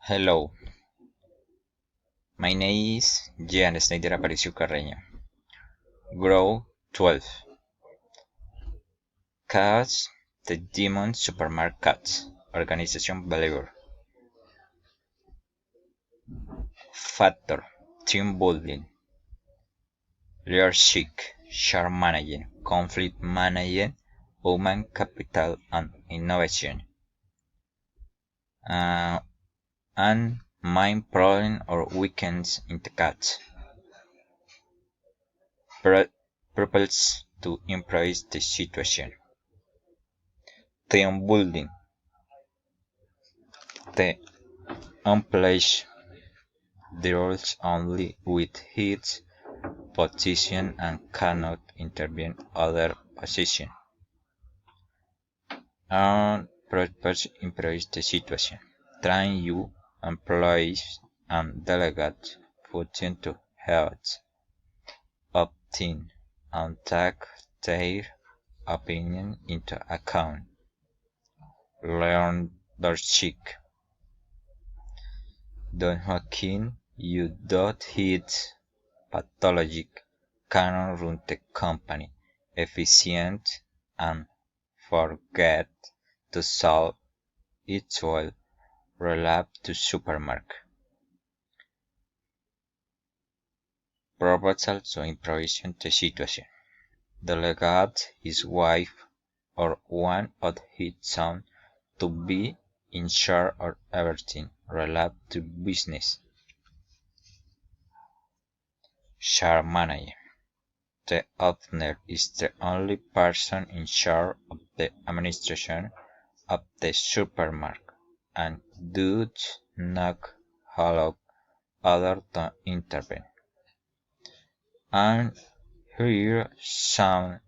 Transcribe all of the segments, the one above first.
Hello, my name is Jean Snyder Aparicio Carreño. Grow 12. Cats, the Demon Supermarket Cats. Organization Believer. Factor, Team Building. Leadership, Share Managing, Conflict Managing, Human Capital and Innovation. And Mind Problem or Weekends in the Cats. Purpose to improve the situation. Team Building. The employees deals only with his position and cannot intervene other position. And purpose improves the situation. Train you employees and delegates function to health, obtain and take their opinion into account. Leadership. Don Joaquin, you don't hit pathologic cannot run the company efficient and forget to solve its well relap to supermarket. Proposal to improvisation the situation. Delegate his wife or one of his sons to be in charge of everything relap to business. Share manager. The owner is the only person in charge of the administration of the supermarket and does not allow others to intervene. And here some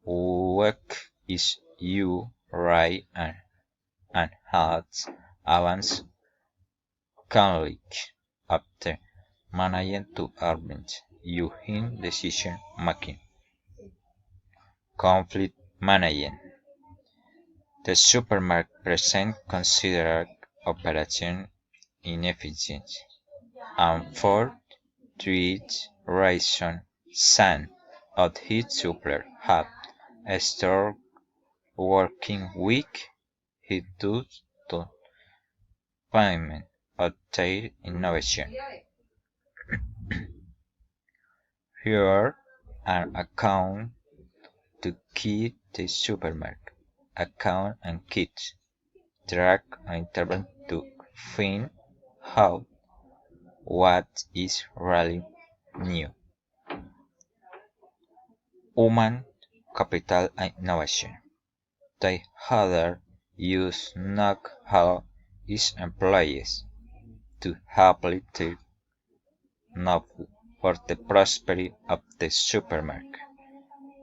work is you right and has advanced conflict after managing to arrange you in decision making. Conflict managing. The supermarket present considered operation inefficient, and for this reason some of his suppliers have stopped working week he due to payment of their innovation. Here an account to keep the supermarket, account and kits, track and intervene to find out what is really new. Human capital and innovation. They other use know-how its employees to help their novel for the prosperity of the supermarket,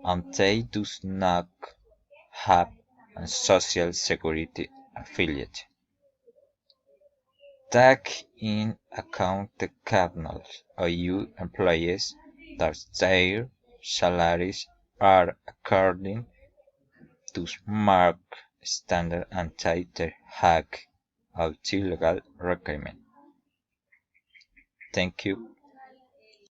and they do not have a social security affiliate. Take in account the capital of your employees that their salaries are according to market standard and tighter hack of legal requirement. Thank you.